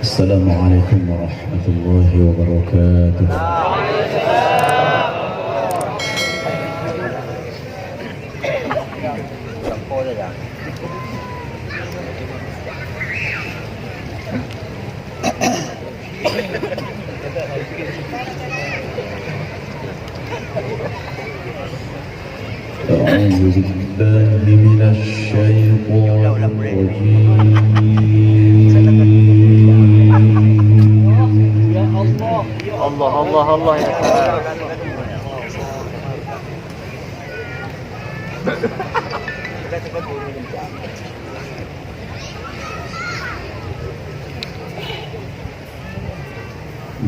السلام عليكم ورحمة الله وبركاته. أعوذ بالله من الشيطان الرجيم. الله الله الله يا سلام.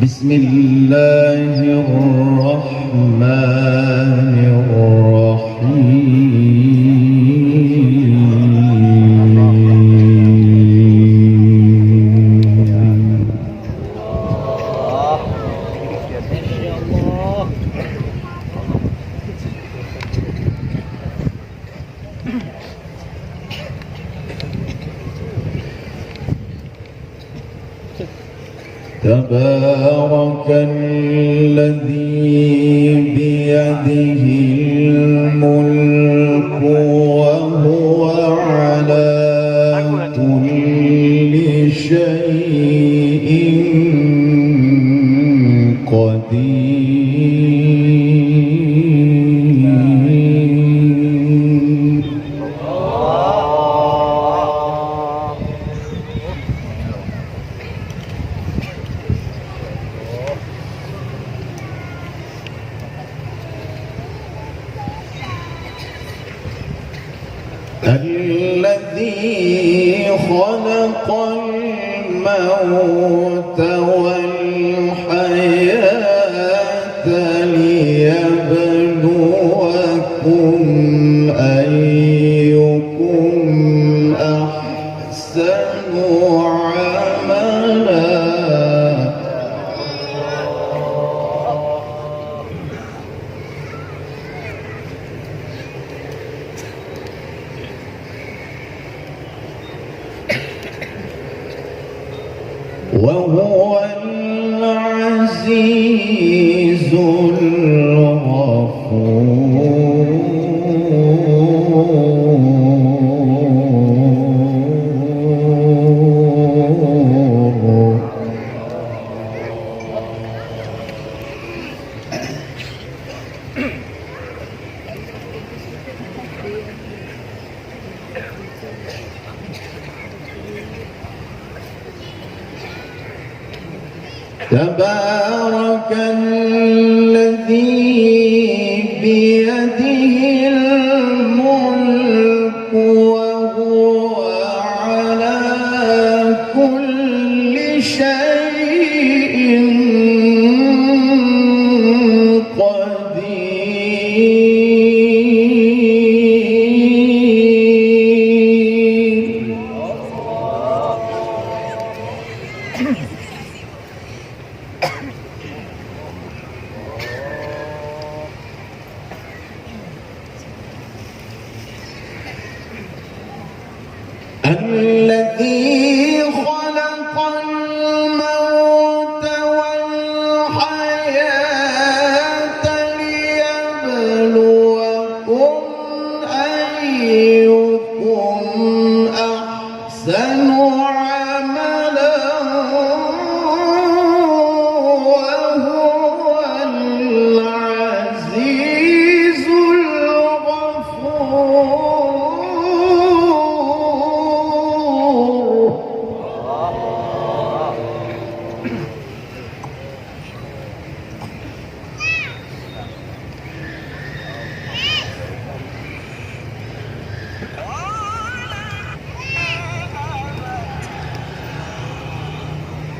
بسم الله الرحمن الرحيم. تبارك الذي بيده الملك وهو على كل شيء قدير. الذي خلق الموت والحياة ليبلوكم أيكم أحسن عملا. وهو العزيز الغفور. تبارك الذي بيده الملك وهو على كل شيء قدير. الذي خلق الموت والحياة ليبلوكم أيكم أحسن عملا وهو العزيز الغفور.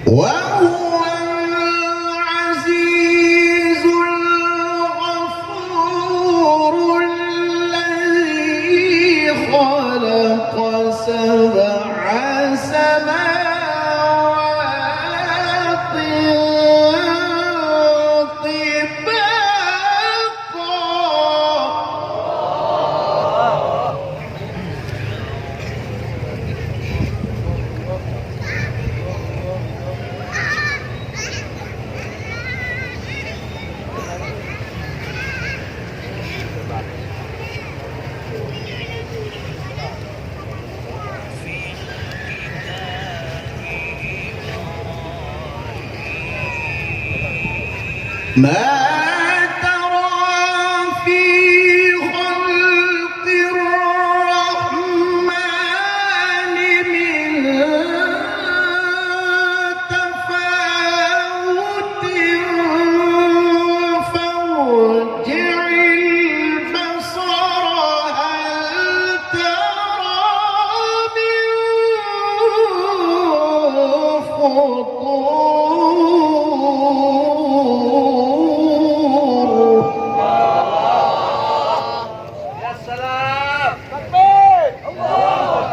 وهو العزيز الغفور الذي خلق سبع سماوات طباقا ما ترى في خلق الرحمن من تفاوت فارجع البصر هل ترى من فطور. يا سلام تكبير الله.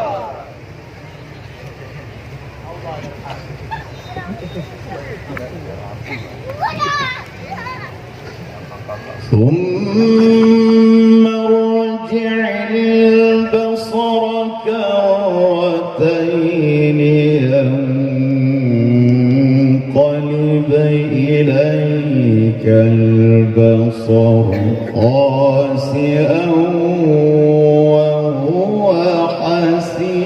ثم ارجع البصر كرتين ينقلب إليك البصر خاسئا وهو حسير.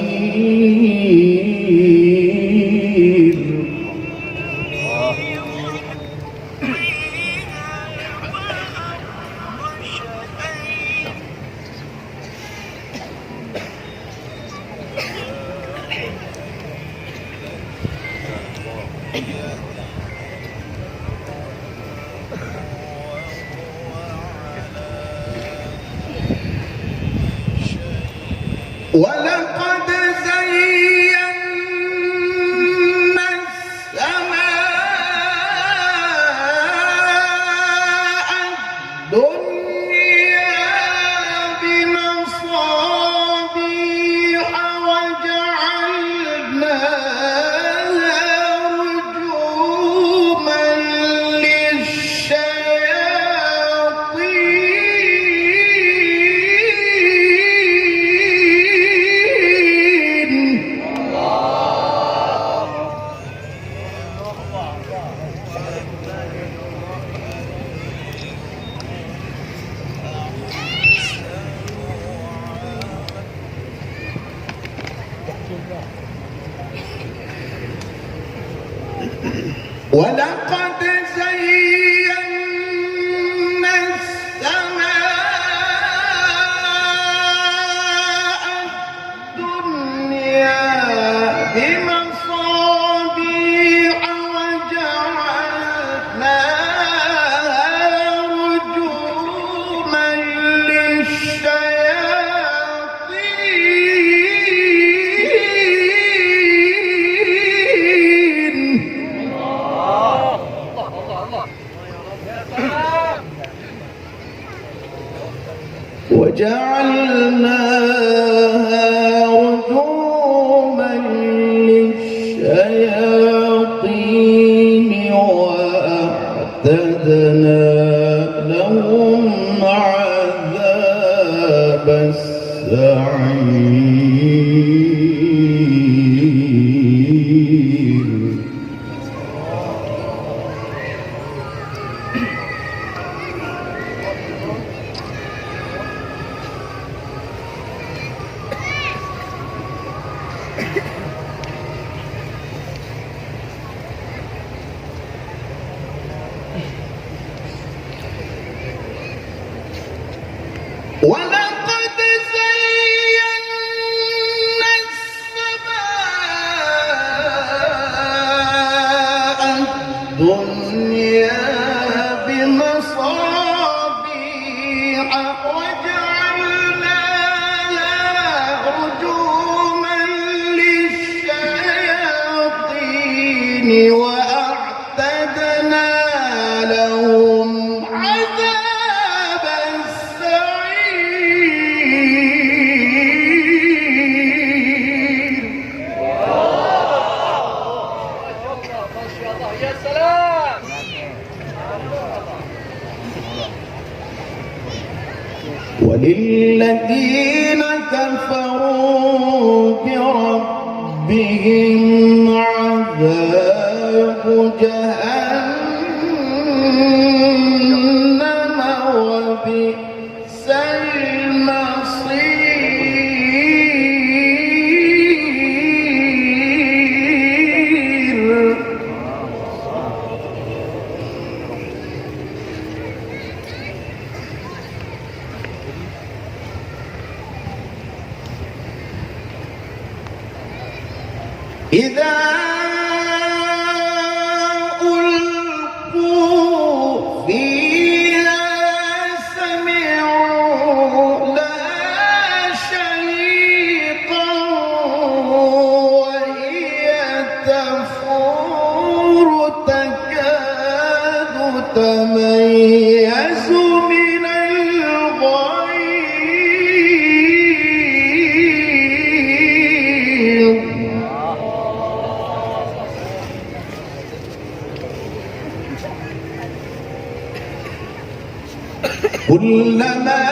ولقد زينا السماء الدنيا بمصابيح وجعلناها رجوما للشياطين. ولقد زينا السماء الدنيا بمصابيح وجعلناها رجوما للشياطين. وجعلناها رجوما للشياطين وأعتدنا لهم عذاب السعير. ولقد زينا السماء الدنيا بمصابيح وجعلناها رجوما للشياطين وأعتدنا لهم عذاب السعير. ما شاء الله يا سلام. وللذين كفروا بربهم عذاب جهنم وبئس المصير. إذا ألقوا فيها سمعوا لها شهيقا وهي تفور تكاد تميز من الغيظ كلما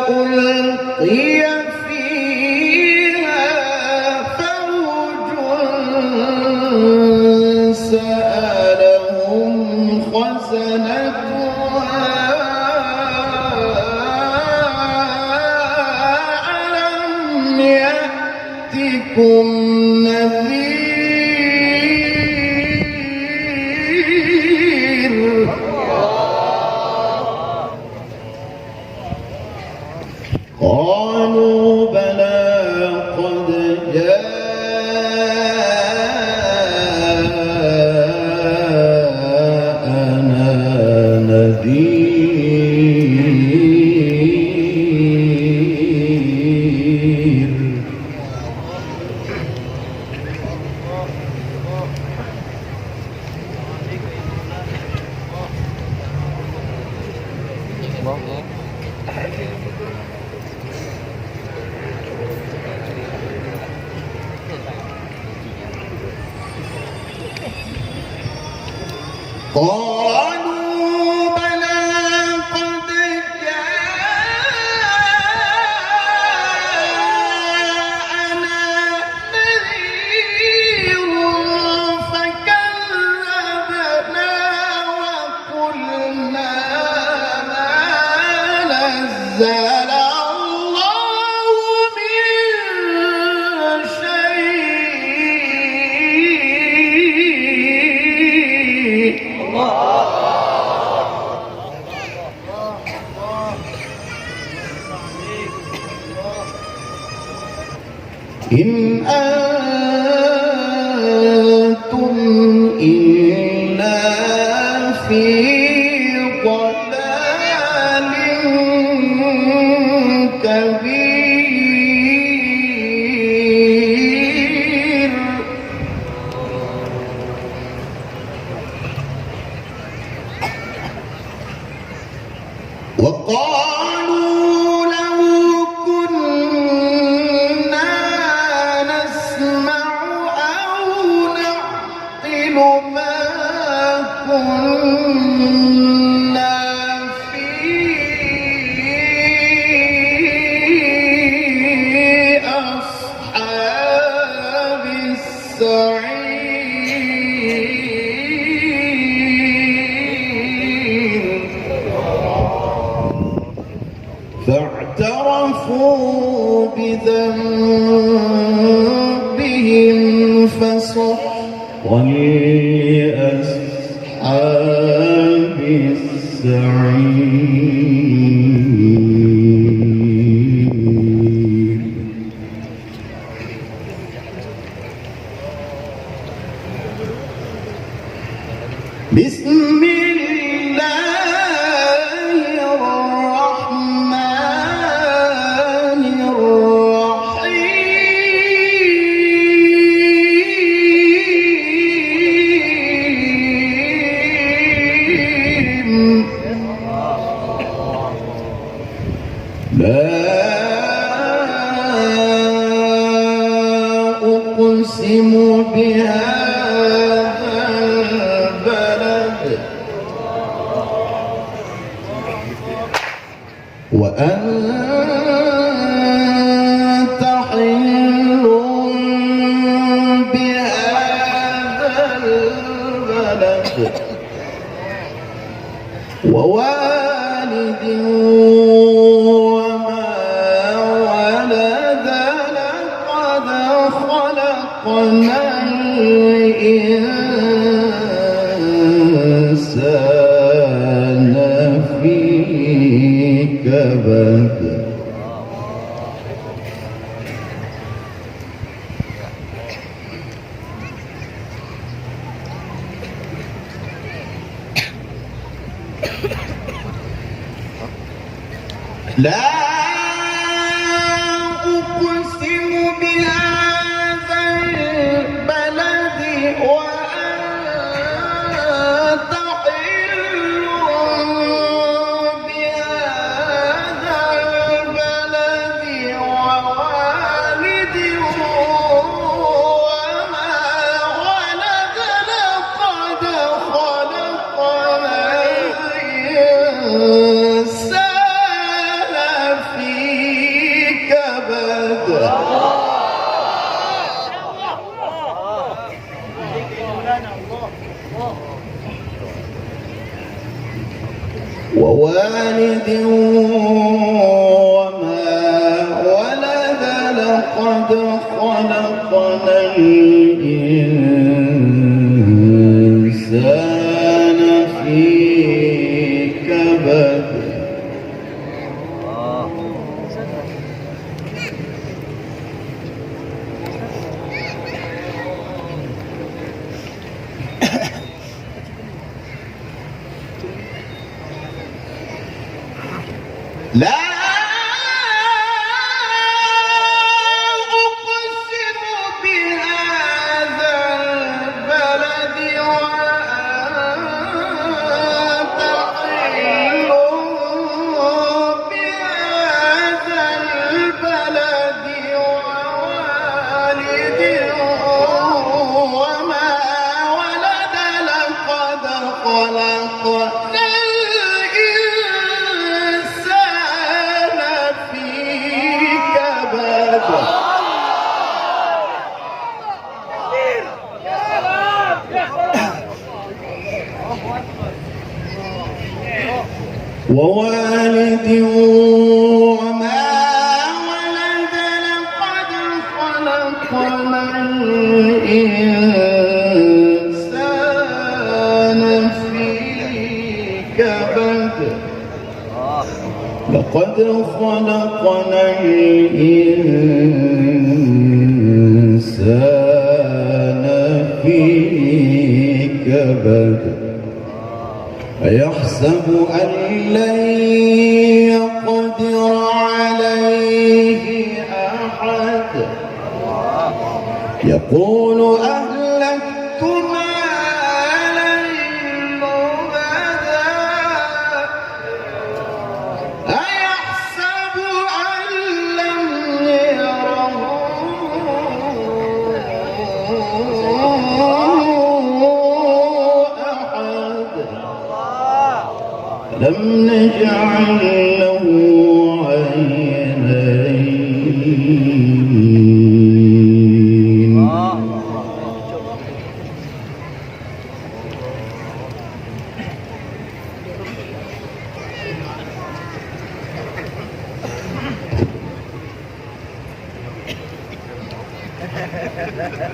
ألقي فيها فوج سألهم خزنتها ألم يأتكم نذير قالوا بلى قد جاءنا نذير قالوا بلى قد جاءنا نذير فكذبنا وقلنا ما نزل الله من شيء إن أنتم إلا في ضلال كبير وقالوا لو كنا نسمع أو نعقل ما كنا في أصحاب السعير فاعترفوا بذنبهم فسحقا لأصحاب السعير بسم الله الرحمن الرحيم لا أقسم بهذا البلد وأنت حل بهذا البلد ووالد وما ولد لقد خلقنا الإنسان في كبد لا أقسم بهذا البلد وأنت حل بهذا البلد ووالد وما ولد لقد خلقنا الإنسان في كبد ووالد وما ولد لقد خلقنا الإنسان في كبد لا أقسم بهذا البلد وأنت حل بهذا البلد ووالد وما ولد لقد خلقنا الإنسان في كبد ووالد وما ولد لقد خلقنا الإنسان في كبد لقد خلقنا الإنسان في كبد أيحسب أن لن يقدر عليه أحد يقول أهلكت مالا لبدا أيحسب أن لم يره أحد لم نجعل له عينين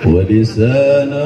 ولسانا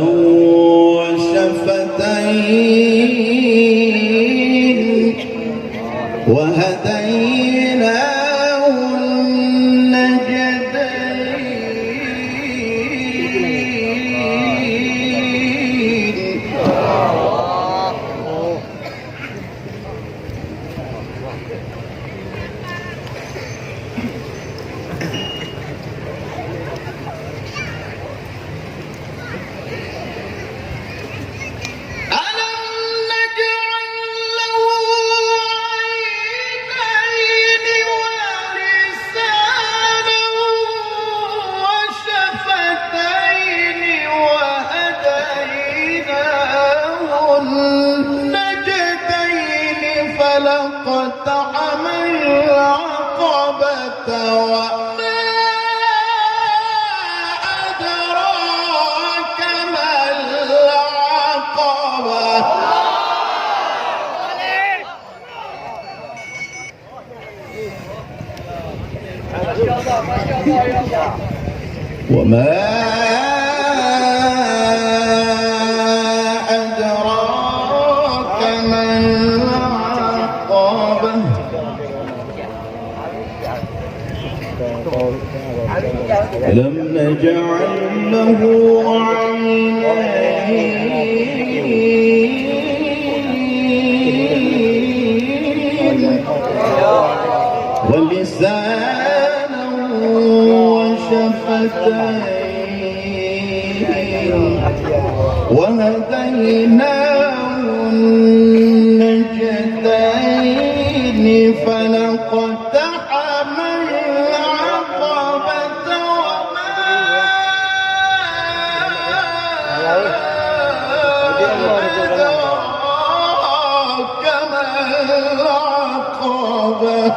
وشفتين وهديناه النجدين فلقتحم العقبة وما أدراك ما العقبة وما أدراك ما العقبة ألم نجعل له عينين ولسانا وشفتين وهديناه النجدين فلاقتحم العقبة وما أدراك ما العقبة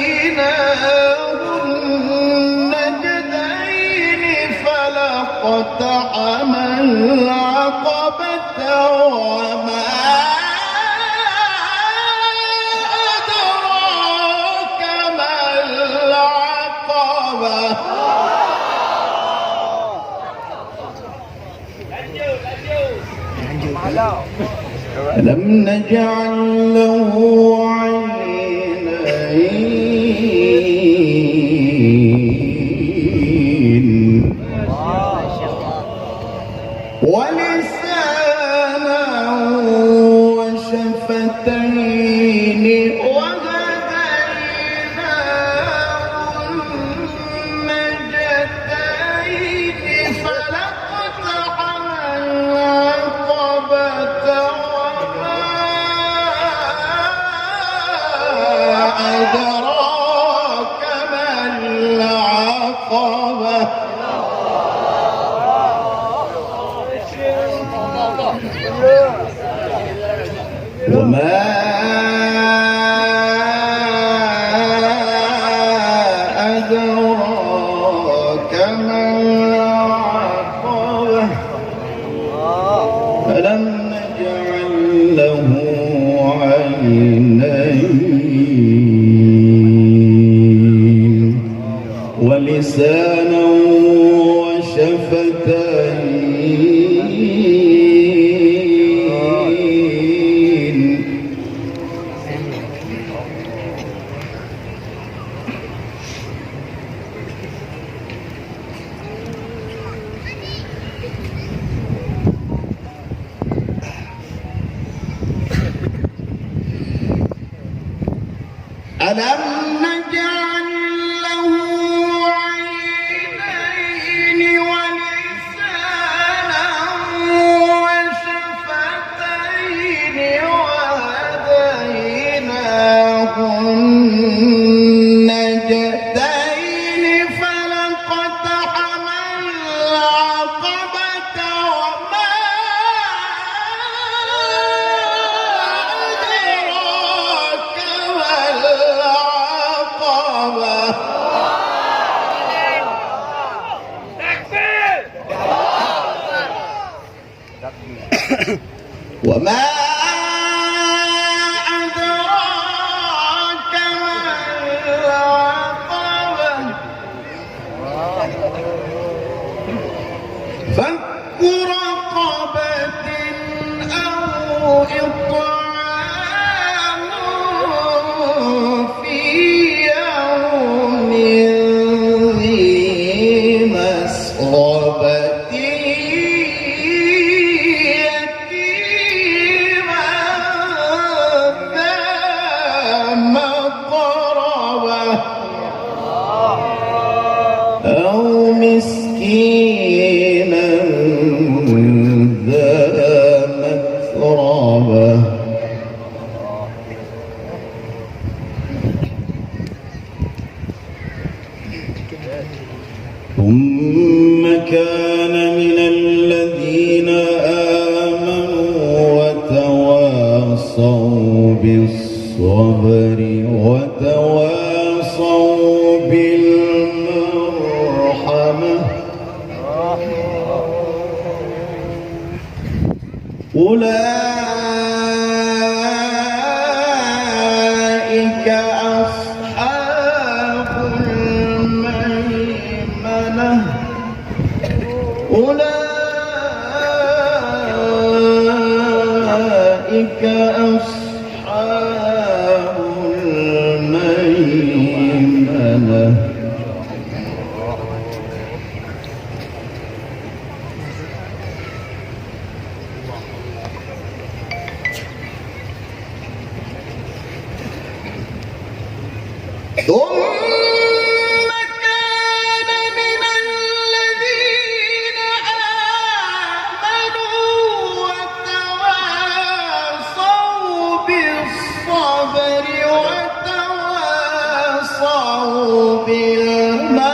وهديناه النجدين فلاقتحم العقبة وما أدراك ما العقبة ألم نجعل له عينين ولسانا وشفتين وهديناه النجدين فلاقتحم العقبة أدراك ما العقبة وما أدراك ما العقبة ألم نجعل له عينين ولسانا وشفتين ألم نجعل له عينين ولسانا وشفتين وهديناه النجدين فلاقتحم العقبة وما أدراك ما العقبة وما أدراك ما العقبة فك رقبة أو إطعام في يوم ذي مسغبة أو مسكينا ذا متربة ثم كان من الذين آمنوا وتواصوا بالصبر وتواصوا بالمرحمة أولئك أولئك أصحاب الميمنة ثم كان من الذين آمنوا وتواصوا بالصبر وتواصوا بالمرحمة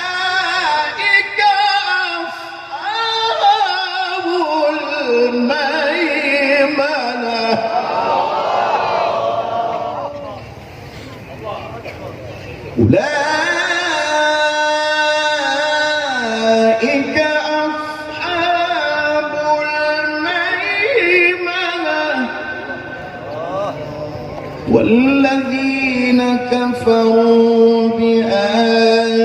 أولئك أصحاب الميمنة أولئك أصحاب الميمنة والذين كفروا بآياتنا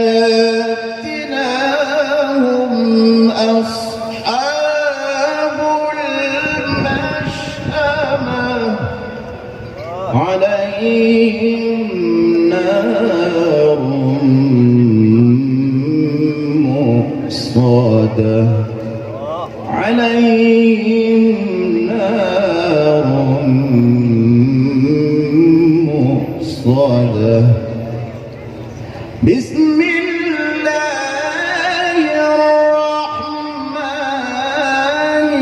هم أصحاب المشأمة عليهم نار مؤصدة عليهم نار مؤصدة بسم الله الرحمن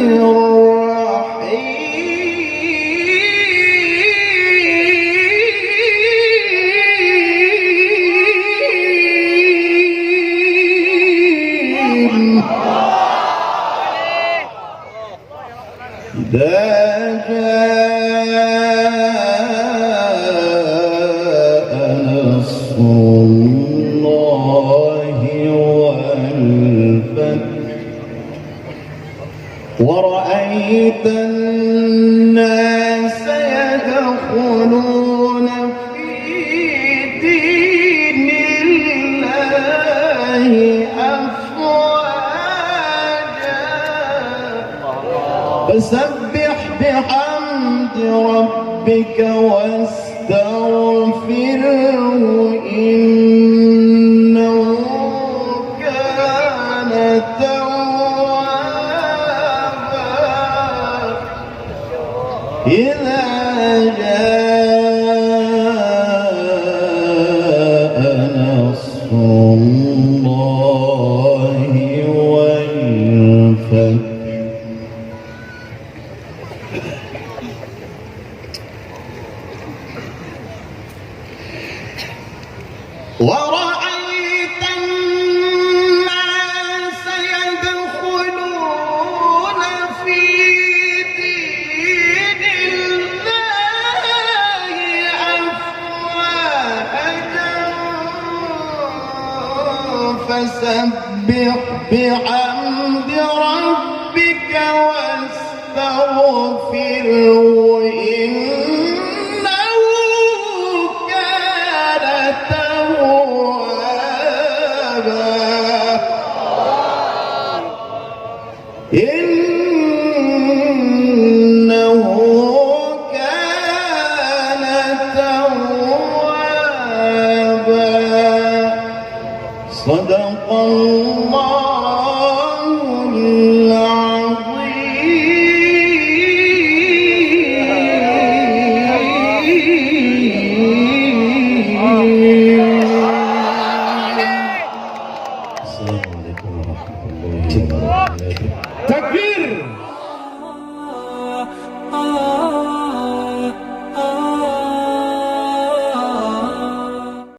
الرحيم إذا جاء نصر الله والفتح ورأيت الناس يدخلون في دين الله أفواجا فسبح بحمد ربك واستغفره إنه كان توابا إذا جاء نصر الله والفتح ورأيت الناس يدخلون في دين الله أفواجا فسبح بحمد ربك واستغفره إنه كان توابا إنه كان توابا صدق الله